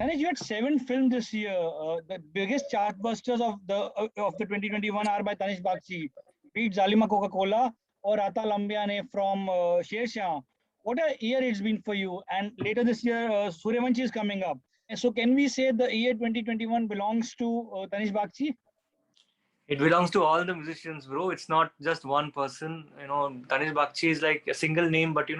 Tanesh, you had 7 films this year. The biggest chartbusters of the 2021 are by Tanesh Bagchi, be it Zalima Coca-Cola or Ata Lambiane from Sher Shah. What a year it's been for you. And later this year, Suryavanshi is coming up. And so can we say the year 2021 belongs to Tanesh Bagchi? It belongs to all the musicians, bro. It's not just one person. Tanesh Bakshi is like a single name, but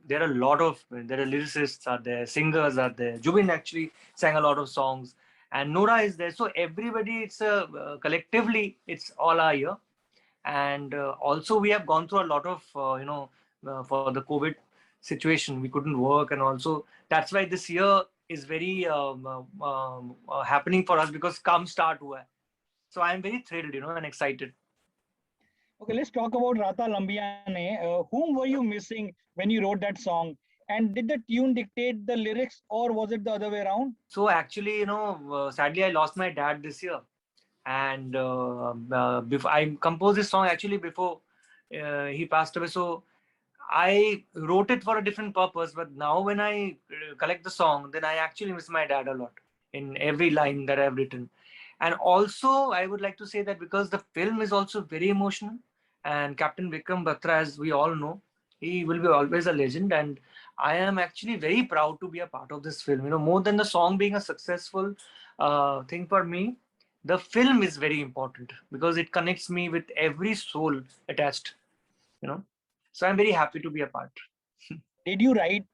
there are a lot of there are lyricists are there, singers are there. Jubin actually sang a lot of songs, and Nora is there. So everybody, it's a collectively, it's all our year. And also we have gone through a lot of for the COVID situation, we couldn't work, and also that's why this year is very happening for us because come start hua hai. So I am very thrilled, and excited. Okay, let's talk about Rata Lambiane. Whom were you missing when you wrote that song? And did the tune dictate the lyrics or was it the other way around? So actually, sadly, I lost my dad this year, and before I composed this song actually before he passed away. So I wrote it for a different purpose, but now when I collect the song, then I actually miss my dad a lot in every line that I've written. And also, I would like to say that because the film is also very emotional, and Captain Vikram Batra, as we all know, he will be always a legend. And I am actually very proud to be a part of this film. More than the song being a successful thing for me, the film is very important because it connects me with every soul attached. So I'm very happy to be a part. Did you write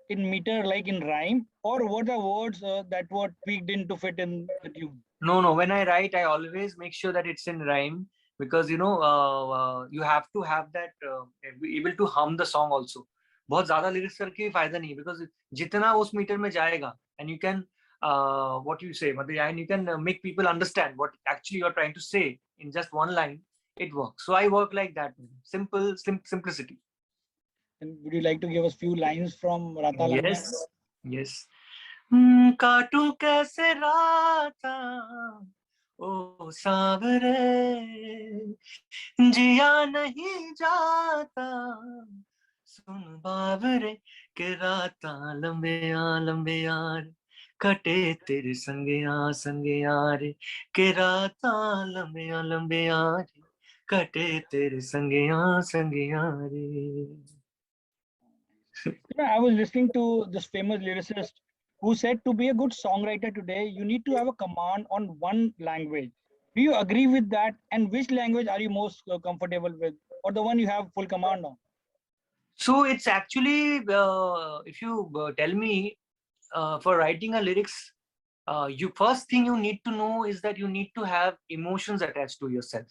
in meter like in rhyme or were the words that were tweaked in to fit in the tune? No. When I write, I always make sure that it's in rhyme because you have to have that be able to hum the song also. बहुत ज़्यादा lyrics करके भी फायदा नहीं because जितना उस metre में जाएगा and you can what you say मतलब and you can make people understand what actually you're trying to say in just one line. It works. So I work like that. Simplicity. And would you like to give us few lines from Rata Lambiane? Yes. काटूं कैसे राता ओ सांवरे जिया नहीं जाता सुन बावरे के राता लंबे यार कटे तेरे संगे यार के राता लंबे यार कटे तेरे संगे यार. I was listening to this famous lyricist who said to be a good songwriter today, you need to have a command on one language. Do you agree with that? And which language are you most comfortable with, or the one you have full command on? So it's actually, if you tell me, for writing a lyrics, you first thing you need to know is that you need to have emotions attached to yourself,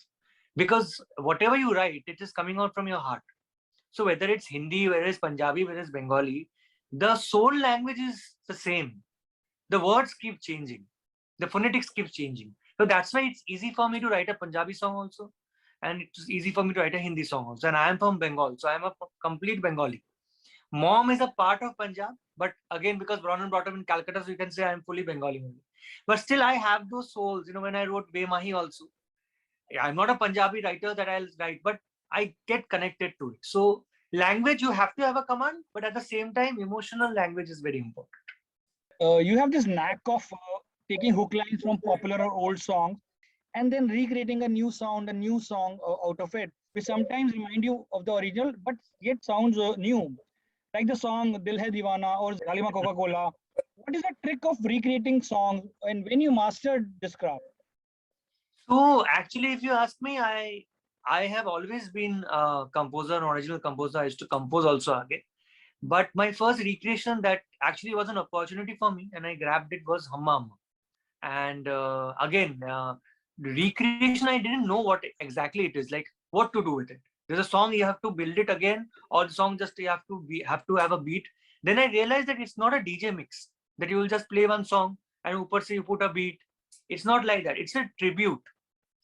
because whatever you write, it is coming out from your heart. So whether it's Hindi, whether it's Punjabi, whether it's Bengali, the soul language is the same. The words keep changing, the phonetics keep changing. So that's why it's easy for me to write a Punjabi song also, and it's easy for me to write a Hindi song also. And I am from Bengal, so I am a complete Bengali. Mom is a part of Punjab, but again, because born and brought up in Calcutta, so you can say I am fully Bengali only. But still, I have those souls. When I wrote Bemahi also, I'm not a Punjabi writer that I'll write, but I get connected to it. So language, you have to have a command, but at the same time, emotional language is very important. You have this knack of taking hook lines from popular or old songs and then recreating a new sound, a new song out of it, which sometimes remind you of the original, but yet sounds new. Like the song Dil Hai Diwana or Zalima Coca-Cola. What is the trick of recreating songs and when you mastered this craft? So actually, if you ask me, I have always been a composer, an original composer. I used to compose also again. But my first recreation that actually was an opportunity for me and I grabbed it was Hamma Amma. And again, recreation, I didn't know what exactly it is, like what to do with it. There's a song, you have to build it again, or the song just you have to have a beat. Then I realized that it's not a DJ mix, that you will just play one song and upar se you put a beat. It's not like that. It's a tribute.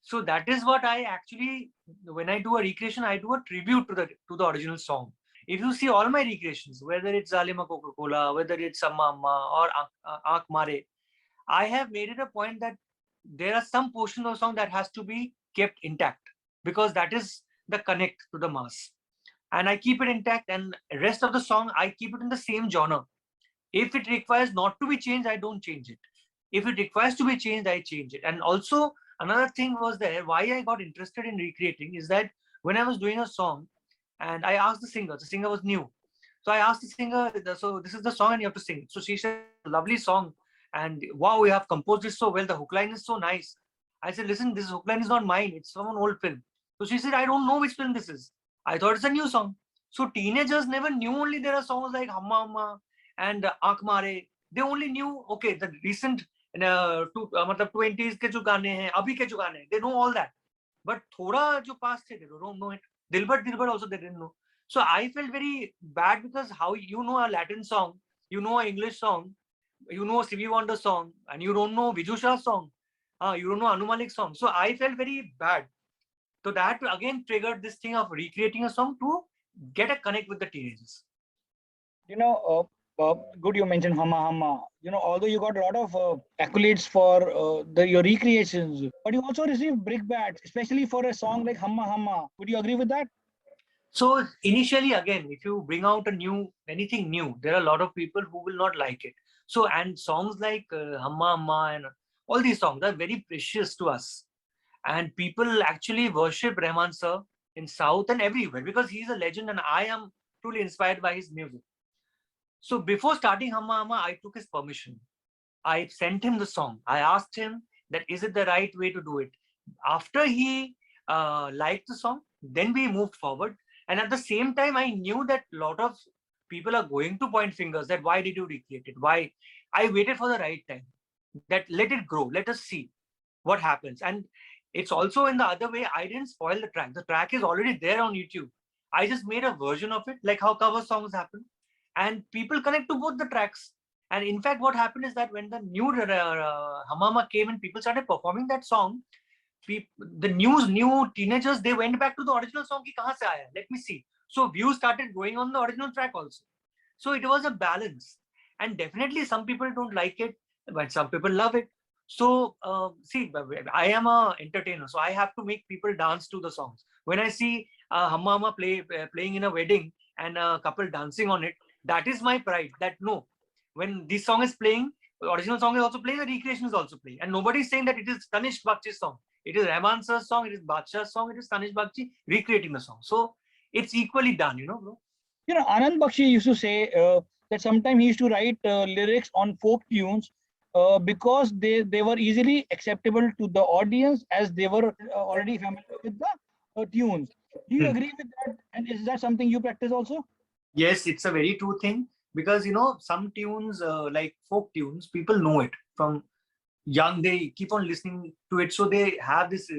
So that is what I actually, when I do a recreation, I do a tribute to the original song. If you see all my recreations, whether it's Zalima Coca-Cola, whether it's Amma Amma or Aankh Mare, I have made it a point that there are some portions of the song that has to be kept intact because that is the connect to the mass. And I keep it intact, and rest of the song, I keep it in the same genre. If it requires not to be changed, I don't change it. If it requires to be changed, I change it. And also another thing was there, why I got interested in recreating is that when I was doing a song and I asked the singer was new. So I asked the singer, so this is the song and you have to sing it. So she said, lovely song. And wow, you have composed it so well. The hook line is so nice. I said, listen, this hook line is not mine. It's from an old film. So she said, I don't know which film this is. I thought it's a new song. So teenagers never knew only there are songs like Hamma Hamma and Aankh Mare. They only knew, okay, the recent 20s के जो गाने हैं, अभी के जो गाने हैं, they know all that. But थोड़ा जो past थे, they don't know it. Dilbar also they didn't know. So I felt very bad because how you know a Latin song, you know an English song, you know a Stevie Wonder song, and you don't know Viju Shah song, you don't know Anu Malik song. So I felt very bad. So that again triggered this thing of recreating a song to get a connect with the teenagers. You know, good you mentioned Hamma Hamma. You know, although you got a lot of accolades for your recreations, but you also received brickbats, especially for a song like Hamma Hamma. Would you agree with that? So initially, again, if you bring out anything new, there are a lot of people who will not like it. So, and songs like Hamma Hamma and all these songs are very precious to us. And people actually worship Rahman sir in South and everywhere because he's a legend and I am truly inspired by his music. So before starting Hamma Hamma, I took his permission. I sent him the song. I asked him that, is it the right way to do it? After he liked the song, then we moved forward. And at the same time, I knew that a lot of people are going to point fingers that why did you recreate it? Why? I waited for the right time. That let it grow. Let us see what happens. And it's also in the other way. I didn't spoil the track. The track is already there on YouTube. I just made a version of it, like how cover songs happen. And people connect to both the tracks. And in fact, what happened is that when the new Hamma Hamma came and people started performing that song, the new teenagers, they went back to the original song. Ki kahan se aaya? Let me see. So views started going on the original track also. So it was a balance. And definitely some people don't like it, but some people love it. So see, I am an entertainer, so I have to make people dance to the songs. When I see Hamma Hamma playing in a wedding and a couple dancing on it, that is my pride. That no, when this song is playing, the original song is also playing, the recreation is also playing. And nobody is saying that it is Tanishq Bagchi's song. It is Rahman sir's song, it is Badshah's song, it is Tanishq Bagchi recreating the song. So it's equally done, you know, bro. You know, Anand Bakshi used to say that sometimes he used to write lyrics on folk tunes because they were easily acceptable to the audience as they were already familiar with the tunes. Do you agree with that? And is that something you practice also? Yes, it's a very true thing because, you know, some tunes like folk tunes, people know it from young. They keep on listening to it. So they have this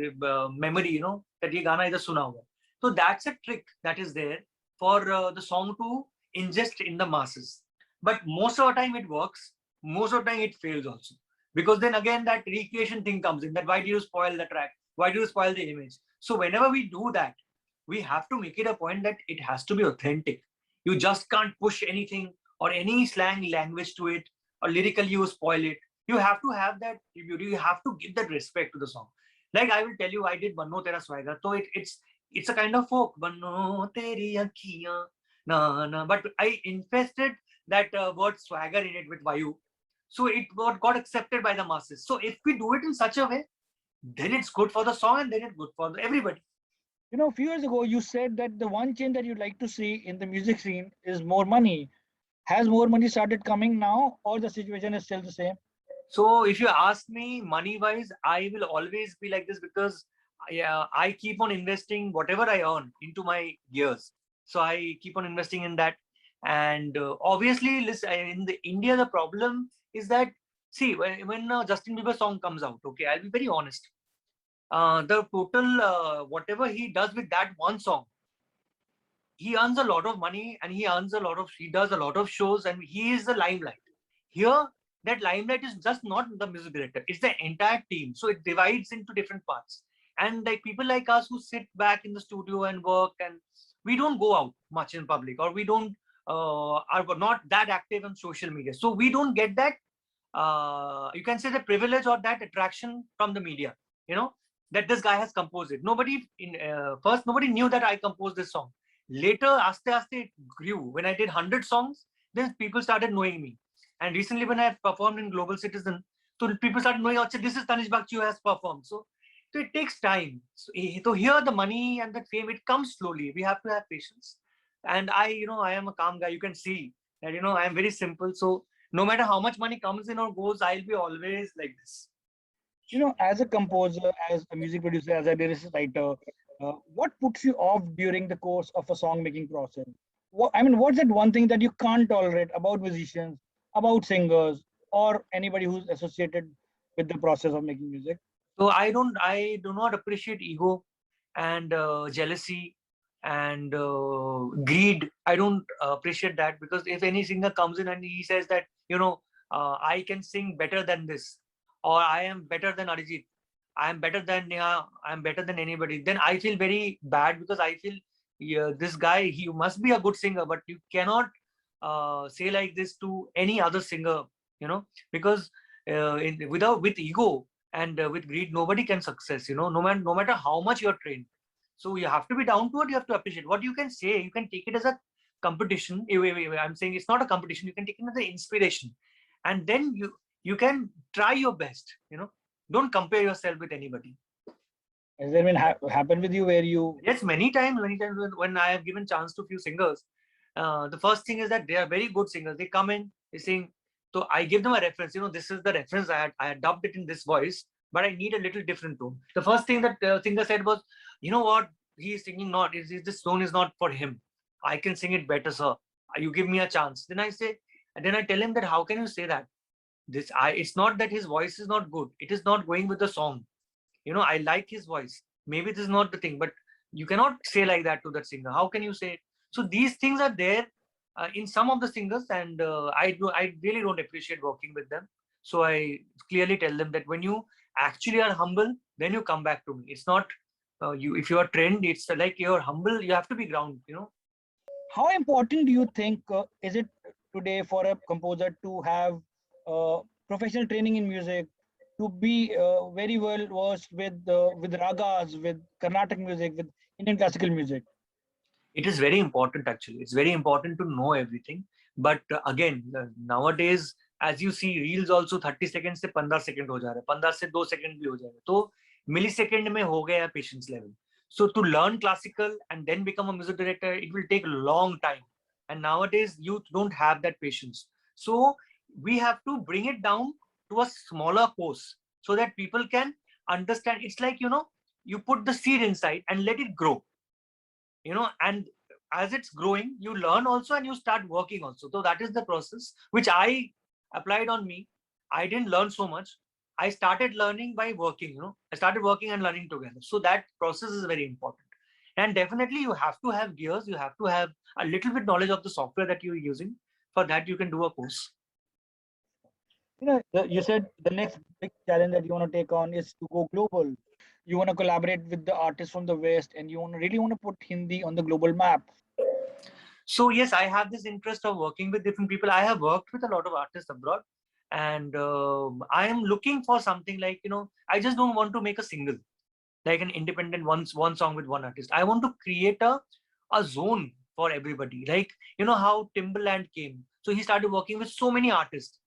memory, you know, that ye gana either suna hua. So that's a trick that is there for the song to ingest in the masses. But most of the time it works. Most of the time it fails also. Because then again that recreation thing comes in, that why do you spoil the track? Why do you spoil the image? So whenever we do that, we have to make it a point that it has to be authentic. You just can't push anything or any slang language to it or lyrically you spoil it. You have to have that, you have to give that respect to the song. Like I will tell you, I did Banno Tera Swagger. So it's a kind of folk. Banno Teri Akhiyan, na na. But I infested that word swagger in it with Vayu. So it got accepted by the masses. So if we do it in such a way, then it's good for the song and then it's good for everybody. You know, a few years ago, you said that the one change that you'd like to see in the music scene is more money. Has more money started coming now, or the situation is still the same? So if you ask me money wise, I will always be like this because I keep on investing whatever I earn into my gears. So I keep on investing in that. And obviously, listen, in the India, the problem is that, see, when Justin Bieber song comes out, okay, I'll be very honest. The total, whatever he does with that one song, he earns a lot of money and he does a lot of shows and he is the limelight. Here, that limelight is just not the music director, it's the entire team. So it divides into different parts. And like people like us who sit back in the studio and work, and we don't go out much in public, or we don't are not that active on social media. So we don't get that, you can say, the privilege or that attraction from the media, you know, that this guy has composed it. Nobody first, nobody knew that I composed this song. Later, aste aste it grew. When I did 100 songs, then people started knowing me. And recently when I performed in Global Citizen, so people started knowing, oh, this is Tanish Bagchi who has performed. So it takes time. So here the money and the fame, it comes slowly. We have to have patience. And I am a calm guy. You can see that, I am very simple. So no matter how much money comes in or goes, I'll be always like this. As a composer, as a music producer, as a lyricist writer, what puts you off during the course of a song making process? What's that one thing that you can't tolerate about musicians, about singers, or anybody who's associated with the process of making music? So I do not appreciate ego and jealousy and greed. I don't appreciate that, because if any singer comes in and he says that, I can sing better than this, or I am better than Arijit, I am better than Neha, I am better than anybody, then I feel very bad, because I feel, yeah, this guy, he must be a good singer, but you cannot say like this to any other singer, because with ego and with greed, nobody can success, no matter how much you're trained. So you have to be down to it. You have to appreciate what you can say. You can take it as a competition. Wait. I'm saying it's not a competition. You can take it as an inspiration, and then you can try your best. Don't compare yourself with anybody. Has there been happened with you where you? Yes, many times when I have given chance to few singers, the first thing is that they are very good singers. They come in, they sing. So I give them a reference. This is the reference I had dubbed it in this voice, but I need a little different tone. The first thing that the singer said was, you know what, he is singing not. This tone is not for him. I can sing it better, sir. You give me a chance. Then I say, and then I tell him that, how can you say that? It's not that his voice is not good. It is not going with the song. I like his voice. Maybe this is not the thing, but you cannot say like that to that singer. How can you say it? So these things are there in some of the singers, and I really don't appreciate working with them. So I clearly tell them that when you actually are humble, then you come back to me. It's not if you are trained, it's like you're humble, you have to be grounded. How important do you think is it today for a composer to have professional training in music, to be very well versed with ragas, with Carnatic music, with Indian classical music? It is very important, actually. It's very important to know everything. But again, nowadays, as you see, reels also 30 seconds से 15 second हो जा रहा है, 15 से 2 second भी हो जाएगा, तो millisecond में हो गया patience level. So to learn classical and then become a music director, it will take a long time, and nowadays youth don't have that patience. So we have to bring it down to a smaller course so that people can understand. It's like, you put the seed inside and let it grow, and as it's growing, you learn also, and you start working also. So that is the process which I applied on me. I didn't learn so much. I started learning by working. I started working and learning together. So that process is very important. And definitely you have to have gears. You have to have a little bit knowledge of the software that you're using. For that, you can do a course. You said the next big challenge that you want to take on is to go global. You want to collaborate with the artists from the West, and you really want to put Hindi on the global map. So yes, I have this interest of working with different people. I have worked with a lot of artists abroad, and I am looking for something like, I just don't want to make a single, like an independent one song with one artist. I want to create a zone for everybody. Like, how Timbaland came. So he started working with so many artists.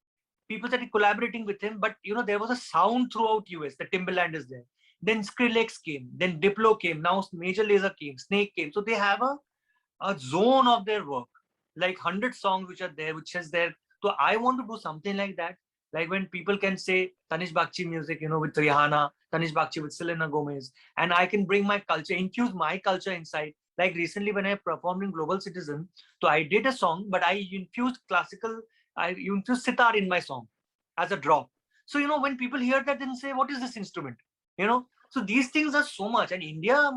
People started collaborating with him, but there was a sound throughout US. The Timbaland is there. Then Skrillex came. Then Diplo came. Now Major Lazer came. Snake came. So they have a zone of their work, like 100 songs which are there, which is there. So I want to do something like that. Like when people can say Tanish Bagchi music, with Rihanna, Tanish Bagchi with Selena Gomez, and I can bring my culture, infuse my culture inside. Like recently when I performed in Global Citizen, so I did a song, but I infused I infused sitar in my song as a drop. So, when people hear that, then say, what is this instrument? So these things are so much, and India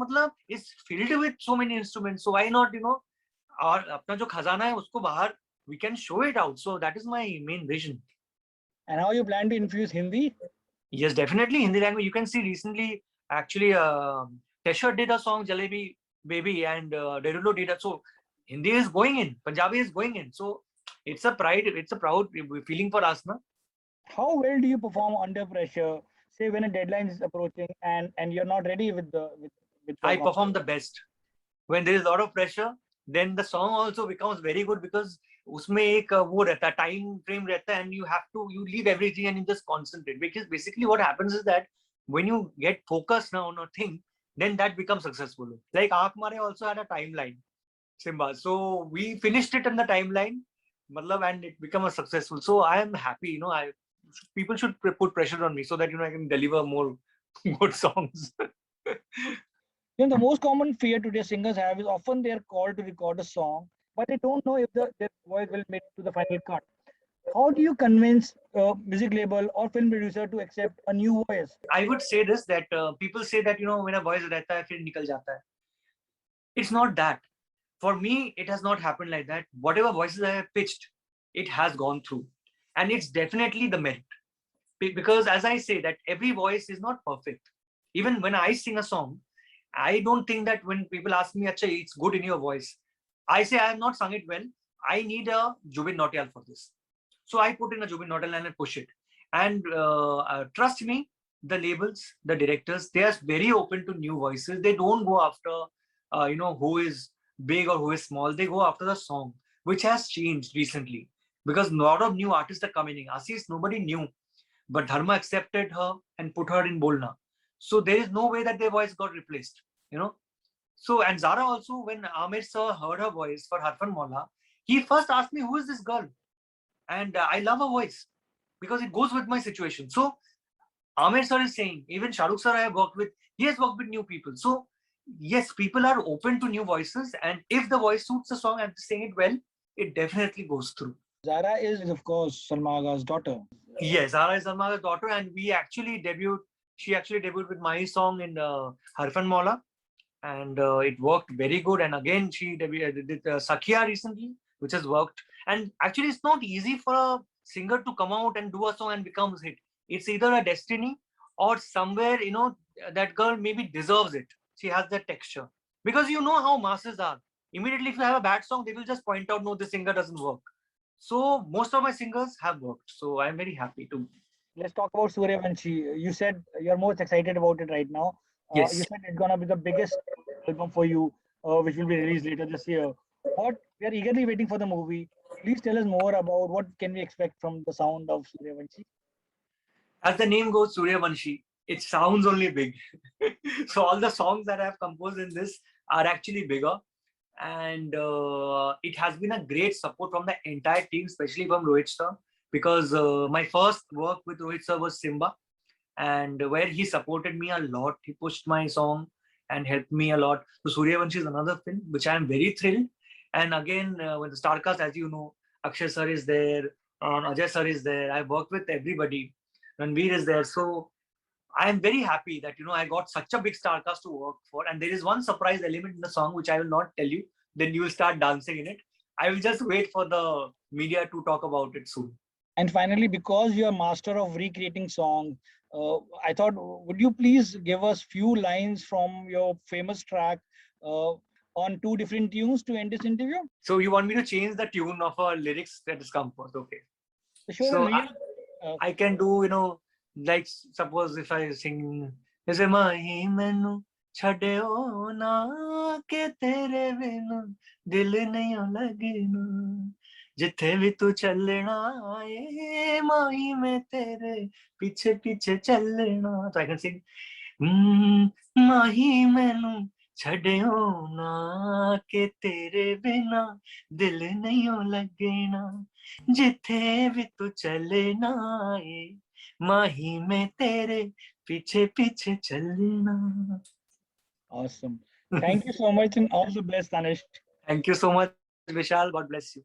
is filled with so many instruments. So why not, और अपना जो खजाना है उसको बाहर, we can show it out. So that is my main vision. And how you plan to infuse Hindi? Yes, definitely Hindi language. You can see recently, actually, Tesha did a song Jalebi Baby, and Derulo did it. So Hindi is going in, Punjabi is going in. So it's a proud feeling for us, na? How well do you perform under pressure? Say when a deadline is approaching and you're not ready with the I perform the best when there is a lot of pressure. then the song also becomes very good because उसमें एक वो रहता है, time frame रहता है, and you leave everything and you just concentrate. Because basically what happens is that when you get focused now on a thing, then that becomes successful. Like Aankh Mare also had a timeline, Simba. So we finished it in the timeline, and it became a successful. So I am happy, people should put pressure on me so that, I can deliver more good songs. The most common fear today singers have is often they are called to record a song, but they don't know if their voice will make to the final cut. How do you convince a music label or film producer to accept a new voice? I would say this, that people say that, when a voice rehta hai, fir nikal jata hai. It's not that. For me, it has not happened like that. Whatever voices I have pitched, it has gone through. And it's definitely the merit. Because as I say, that every voice is not perfect. Even when I sing a song, I don't think that when people ask me, Acha, it's good in your voice, I say I have not sung it well. I need a Jubin Nautiyal for this. So I put in a Jubin Nautiyal and I push it. And trust me, the labels, the directors, they are very open to new voices. They don't go after, who is big or who is small. They go after the song, which has changed recently. Because a lot of new artists are coming in. Assis, nobody knew. But Dharma accepted her and put her in Bolna. So there is no way that their voice got replaced, So, and Zara also, when Aamir sir heard her voice for Harfan Maula, he first asked me, who is this girl? And I love her voice because it goes with my situation. So Aamir sir is saying, even Shahrukh sir I have worked with, he has worked with new people. So yes, people are open to new voices. And if the voice suits the song and saying it well, it definitely goes through. Zara is, of course, Salma Agha's daughter. Yes, Zara is Salma Agha's daughter. And she actually debuted with my song in Harfan Maula. And it worked very good. And again, she did Sakhiya recently, which has worked. And actually, it's not easy for a singer to come out and do a song and becomes hit. It's either a destiny or somewhere, that girl maybe deserves it. She has that texture. Because you know how masses are. Immediately, if you have a bad song, they will just point out, no, the singer doesn't work. So most of my singers have worked. So I'm very happy to. Let's talk about Suryavanshi. You said you're most excited about it right now. Yes. You said it's gonna be the biggest album for you, which will be released later this year. What we are eagerly waiting for the movie. Please tell us more about what can we expect from the sound of Suryavanshi. As the name goes, Suryavanshi, it sounds only big. So all the songs that I have composed in this are actually bigger. And it has been a great support from the entire team, especially from Rohit sir, because my first work with Rohit sir was Simba, and where he supported me a lot. He pushed my song and helped me a lot. So Suryavanshi is another film which I am very thrilled. And again, when the star cast, as you know, Akshay sir is there, Ajay sir is there. I've worked with everybody. Ranveer is there. So I am very happy that, I got such a big star cast to work for. And there is one surprise element in the song, which I will not tell you. Then you will start dancing in it. I will just wait for the media to talk about it soon. And finally, because you're a master of recreating songs, I thought, would you please give us few lines from your famous track on 2 different tunes to end this interview? So you want me to change the tune of a lyrics that is composed? Okay. Sure. So I can do, like suppose if I sing, जैसे माही मैनू छड़ियो ना के तेरे बिना दिल नहीं लगना जिथे भी तू चलना ए माही मैं तेरे पीछे पीछे चलना. So I can sing, माही मैनू छड़ियो ना के तेरे बिना दिल नहीं लगना जिथे भी तू चलना ए माही में तेरे पीछे पीछे चलना. Awesome. Thank you so much and all the best, Tanish. Thank you so much, Vishal. God bless you.